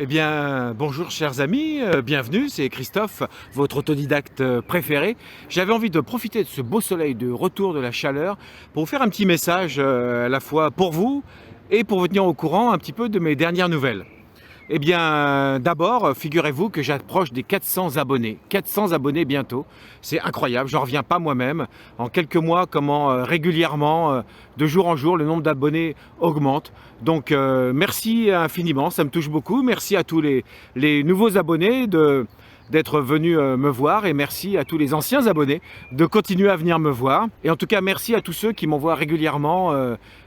Eh bien, bonjour chers amis, bienvenue, c'est Christophe, votre autodidacte préféré. J'avais envie de profiter de ce beau soleil, de retour de la chaleur, pour vous faire un petit message à la fois pour vous et pour vous tenir au courant un petit peu de mes dernières nouvelles. Eh bien, d'abord, figurez-vous que j'approche des 400 abonnés. 400 abonnés bientôt. C'est incroyable, j'en reviens pas moi-même. En quelques mois, comment régulièrement, de jour en jour, le nombre d'abonnés augmente. Donc, merci infiniment, ça me touche beaucoup. Merci à tous les nouveaux abonnés d'être venus me voir, et merci à tous les anciens abonnés de continuer à venir me voir. Et en tout cas, merci à tous ceux qui m'envoient régulièrement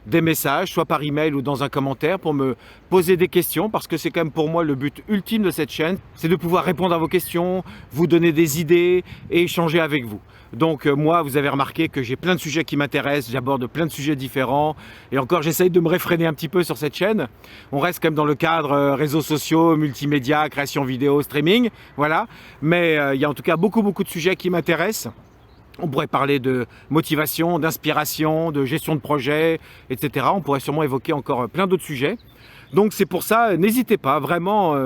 des messages, soit par email ou dans un commentaire, pour me poser des questions, parce que c'est quand même pour moi le but ultime de cette chaîne, c'est de pouvoir répondre à vos questions, vous donner des idées et échanger avec vous. Donc moi, vous avez remarqué que j'ai plein de sujets qui m'intéressent, j'aborde plein de sujets différents, et encore j'essaye de me réfréner un petit peu sur cette chaîne. On reste quand même dans le cadre réseaux sociaux, multimédia, création vidéo, streaming, voilà. Mais il y a en tout cas beaucoup de sujets qui m'intéressent. On pourrait parler de motivation, d'inspiration, de gestion de projet, etc. On pourrait sûrement évoquer encore plein d'autres sujets. Donc c'est pour ça, n'hésitez pas, vraiment,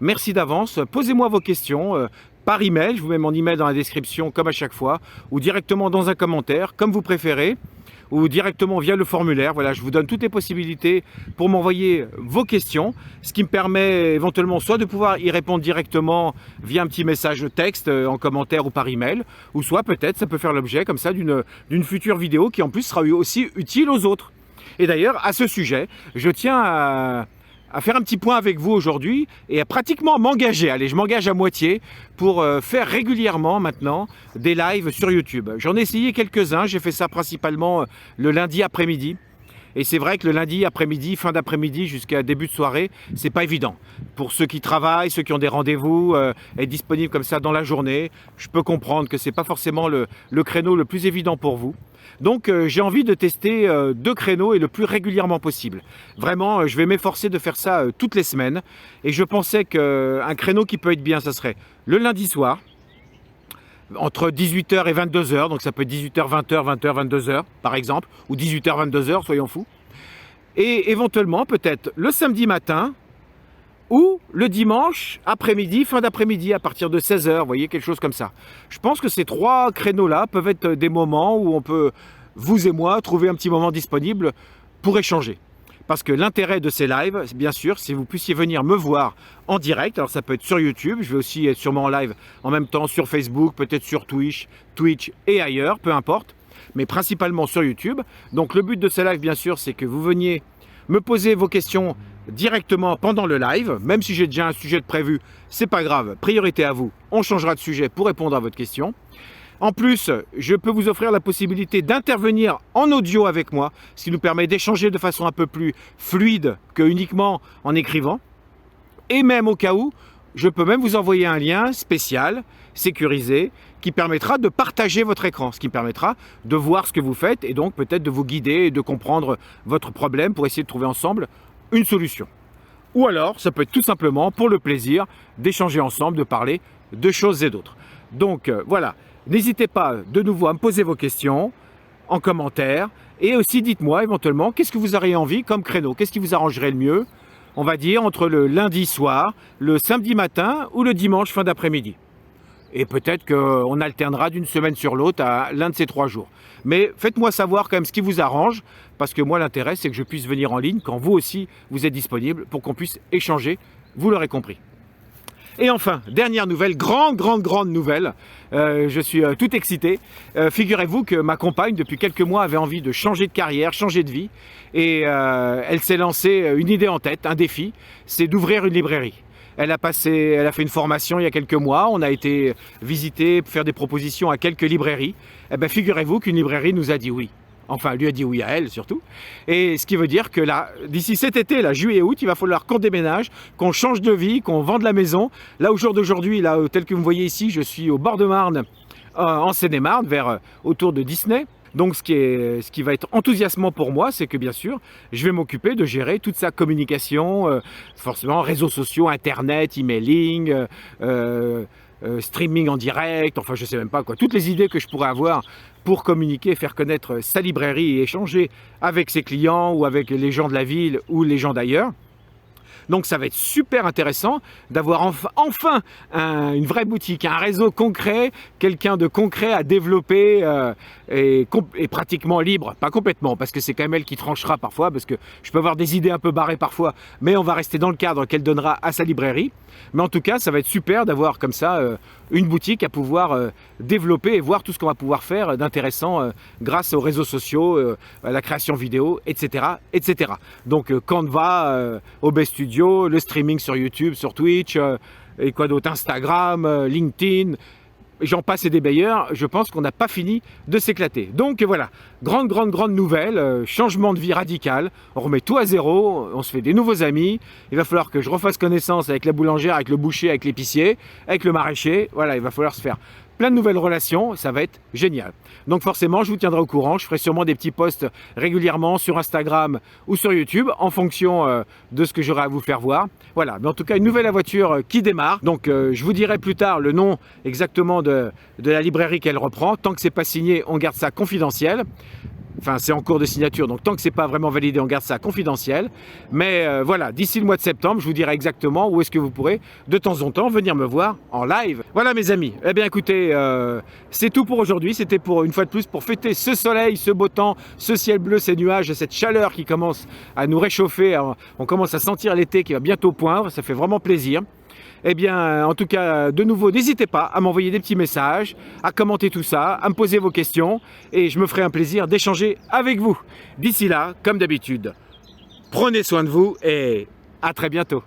merci d'avance. Posez-moi vos questions par email, je vous mets mon email dans la description comme à chaque fois, ou directement dans un commentaire, comme vous préférez, ou directement via le formulaire. Voilà, je vous donne toutes les possibilités pour m'envoyer vos questions, ce qui me permet éventuellement soit de pouvoir y répondre directement via un petit message de texte en commentaire ou par email, ou soit peut-être ça peut faire l'objet comme ça d'une future vidéo qui en plus sera aussi utile aux autres. Et d'ailleurs, à ce sujet, je tiens à faire un petit point avec vous aujourd'hui et à pratiquement m'engager. Allez, je m'engage à moitié pour faire régulièrement maintenant des lives sur YouTube. J'en ai essayé quelques-uns, j'ai fait ça principalement le lundi après-midi. Et c'est vrai que le lundi après-midi, fin d'après-midi jusqu'à début de soirée, c'est pas évident. Pour ceux qui travaillent, ceux qui ont des rendez-vous, être disponible comme ça dans la journée, je peux comprendre que c'est pas forcément le créneau le plus évident pour vous. Donc j'ai envie de tester deux créneaux et le plus régulièrement possible. Vraiment, je vais m'efforcer de faire ça toutes les semaines. Et je pensais qu'un créneau qui peut être bien, ça serait le lundi soir, entre 18h et 22h, donc ça peut être 18h, 20h, 20h, 22h par exemple, ou 18h, 22h, soyons fous. Et éventuellement, peut-être le samedi matin, ou le dimanche après-midi, fin d'après-midi, à partir de 16h, vous voyez, quelque chose comme ça. Je pense que ces trois créneaux-là peuvent être des moments où on peut, vous et moi, trouver un petit moment disponible pour échanger. Parce que l'intérêt de ces lives, bien sûr, c'est que vous puissiez venir me voir en direct. Alors ça peut être sur YouTube, je vais aussi être sûrement en live en même temps sur Facebook, peut-être sur Twitch et ailleurs, peu importe. Mais principalement sur YouTube. Donc le but de ces lives, bien sûr, c'est que vous veniez me poser vos questions directement pendant le live. Même si j'ai déjà un sujet de prévu, c'est pas grave, priorité à vous. On changera de sujet pour répondre à votre question. En plus, je peux vous offrir la possibilité d'intervenir en audio avec moi, ce qui nous permet d'échanger de façon un peu plus fluide que uniquement en écrivant. Et même au cas où, je peux même vous envoyer un lien spécial, sécurisé, qui permettra de partager votre écran, ce qui me permettra de voir ce que vous faites et donc peut-être de vous guider et de comprendre votre problème pour essayer de trouver ensemble une solution. Ou alors, ça peut être tout simplement pour le plaisir d'échanger ensemble, de parler de choses et d'autres. Donc voilà. N'hésitez pas de nouveau à me poser vos questions en commentaire et aussi dites-moi éventuellement qu'est-ce que vous auriez envie comme créneau, qu'est-ce qui vous arrangerait le mieux, on va dire entre le lundi soir, le samedi matin ou le dimanche fin d'après-midi. Et peut-être qu'on alternera d'une semaine sur l'autre à l'un de ces 3 jours. Mais faites-moi savoir quand même ce qui vous arrange, parce que moi l'intérêt c'est que je puisse venir en ligne quand vous aussi vous êtes disponible pour qu'on puisse échanger, vous l'aurez compris. Et enfin, dernière nouvelle, grande nouvelle, je suis tout excité. Figurez-vous que ma compagne, depuis quelques mois, avait envie de changer de carrière, changer de vie. Et elle s'est lancée une idée en tête, un défi, c'est d'ouvrir une librairie. Elle a fait une formation il y a quelques mois, on a été visiter, faire des propositions à quelques librairies. Eh bien, figurez-vous qu'une librairie nous a dit oui. Enfin, elle lui a dit oui à elle surtout. Et ce qui veut dire que là, d'ici cet été, là, juillet et août, il va falloir qu'on déménage, qu'on change de vie, qu'on vende la maison. Là, au jour d'aujourd'hui, là, tel que vous me voyez ici, je suis au bord de Marne, en Seine-et-Marne, autour de Disney. Donc ce qui va être enthousiasmant pour moi, c'est que bien sûr, je vais m'occuper de gérer toute sa communication, forcément réseaux sociaux, internet, emailing, streaming en direct, enfin je sais même pas quoi, toutes les idées que je pourrais avoir pour communiquer, faire connaître sa librairie et échanger avec ses clients ou avec les gens de la ville ou les gens d'ailleurs. Donc ça va être super intéressant d'avoir enfin une vraie boutique, un réseau concret, quelqu'un de concret à développer et pratiquement libre, pas complètement, parce que c'est quand même elle qui tranchera parfois, parce que je peux avoir des idées un peu barrées parfois, mais on va rester dans le cadre qu'elle donnera à sa librairie. Mais en tout cas, ça va être super d'avoir comme ça une boutique à pouvoir développer et voir tout ce qu'on va pouvoir faire d'intéressant grâce aux réseaux sociaux, à la création vidéo, etc. etc. Donc Canva, OBS Studio, le streaming sur YouTube, sur Twitch, et quoi d'autre, Instagram, LinkedIn, j'en passe et des meilleurs. Je pense qu'on n'a pas fini de s'éclater. Donc voilà, grande nouvelle, changement de vie radical. On remet tout à zéro, on se fait des nouveaux amis. Il va falloir que je refasse connaissance avec la boulangère, avec le boucher, avec l'épicier, avec le maraîcher. Voilà, il va falloir se faire plein de nouvelles relations, ça va être génial. Donc forcément, je vous tiendrai au courant, je ferai sûrement des petits posts régulièrement sur Instagram ou sur YouTube en fonction de ce que j'aurai à vous faire voir. Voilà, mais en tout cas, une nouvelle aventure qui démarre. Donc je vous dirai plus tard le nom exactement de la librairie qu'elle reprend. Tant que c'est pas signé, on garde ça confidentiel. Enfin, c'est en cours de signature, donc tant que c'est pas vraiment validé, on garde ça confidentiel. Mais voilà, d'ici le mois de septembre, je vous dirai exactement où est-ce que vous pourrez, de temps en temps, venir me voir en live. Voilà mes amis, eh bien écoutez, c'est tout pour aujourd'hui. C'était pour une fois de plus pour fêter ce soleil, ce beau temps, ce ciel bleu, ces nuages, cette chaleur qui commence à nous réchauffer. On commence à sentir l'été qui va bientôt poindre, ça fait vraiment plaisir. Eh bien, en tout cas, de nouveau, n'hésitez pas à m'envoyer des petits messages, à commenter tout ça, à me poser vos questions et je me ferai un plaisir d'échanger avec vous. D'ici là, comme d'habitude, prenez soin de vous et à très bientôt.